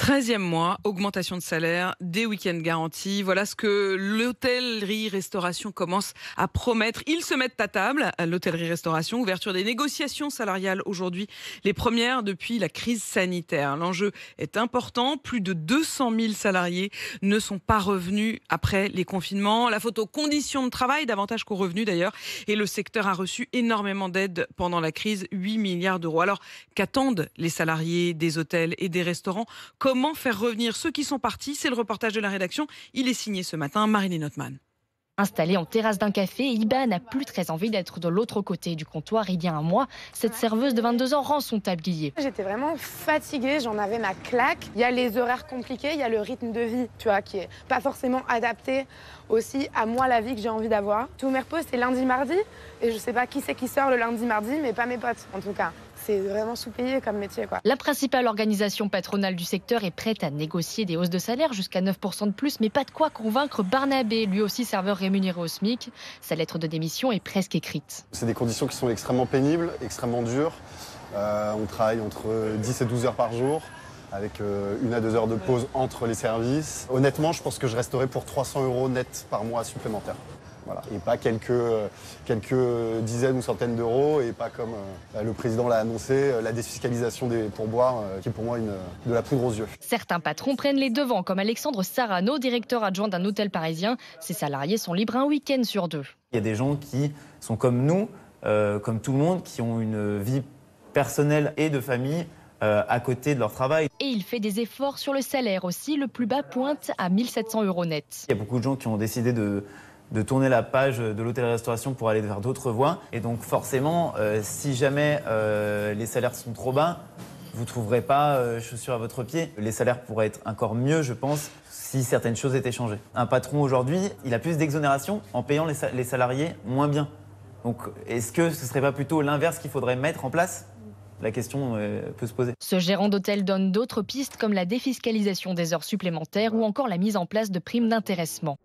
13e mois, augmentation de salaire, des week-ends garantis. Voilà ce que l'hôtellerie-restauration commence à promettre. Ils se mettent à table, à l'hôtellerie-restauration. Ouverture des négociations salariales aujourd'hui, les premières depuis la crise sanitaire. L'enjeu est important. Plus de 200 000 salariés ne sont pas revenus après les confinements. La photo conditions de travail, davantage qu'aux revenus d'ailleurs. Et le secteur a reçu énormément d'aide pendant la crise, 8 milliards d'euros. Alors, qu'attendent les salariés des hôtels et des restaurants ? Comment faire revenir ceux qui sont partis? C'est le reportage de la rédaction. Il est signé ce matin, Marilyn Notman. Installée en terrasse d'un café, Iba n'a plus très envie d'être de l'autre côté du comptoir. Il y a un mois, cette serveuse de 22 ans rend son tablier. J'étais vraiment fatiguée, j'en avais ma claque. Il y a les horaires compliqués, il y a le rythme de vie, tu vois, qui est pas forcément adapté aussi à moi, la vie que j'ai envie d'avoir. Tous mes repos, c'est lundi, mardi. Et je sais pas qui c'est qui sort le lundi, mardi, mais pas mes potes, en tout cas. C'est vraiment sous-payé comme métier, quoi. La principale organisation patronale du secteur est prête à négocier des hausses de salaire jusqu'à 9% de plus, mais pas de quoi convaincre Barnabé, lui aussi serveur rémunéré au SMIC. Sa lettre de démission est presque écrite. C'est des conditions qui sont extrêmement pénibles, extrêmement dures. On travaille entre 10 et 12 heures par jour, avec 1 à 2 heures de pause entre les services. Honnêtement, je pense que je resterai pour 300 € net par mois supplémentaires. Voilà. Et pas quelques dizaines ou centaines d'euros, et pas comme le président l'a annoncé, la défiscalisation des pourboires, qui est pour moi de la poudre aux yeux. Certains patrons prennent les devants, comme Alexandre Sarano, directeur adjoint d'un hôtel parisien. Ses salariés sont libres un week-end sur 2. Il y a des gens qui sont comme nous, comme tout le monde, qui ont une vie personnelle et de famille à côté de leur travail. Et il fait des efforts sur le salaire aussi. Le plus bas pointe à 1 700 € net. Il y a beaucoup de gens qui ont décidé de tourner la page de l'hôtellerie-restauration pour aller vers d'autres voies. Et donc forcément, si jamais les salaires sont trop bas, vous ne trouverez pas chaussures à votre pied. Les salaires pourraient être encore mieux, je pense, si certaines choses étaient changées. Un patron aujourd'hui, il a plus d'exonération en payant les salariés moins bien. Donc est-ce que ce ne serait pas plutôt l'inverse qu'il faudrait mettre en place ? La question peut se poser. Ce gérant d'hôtel donne d'autres pistes comme la défiscalisation des heures supplémentaires ou encore la mise en place de primes d'intéressement.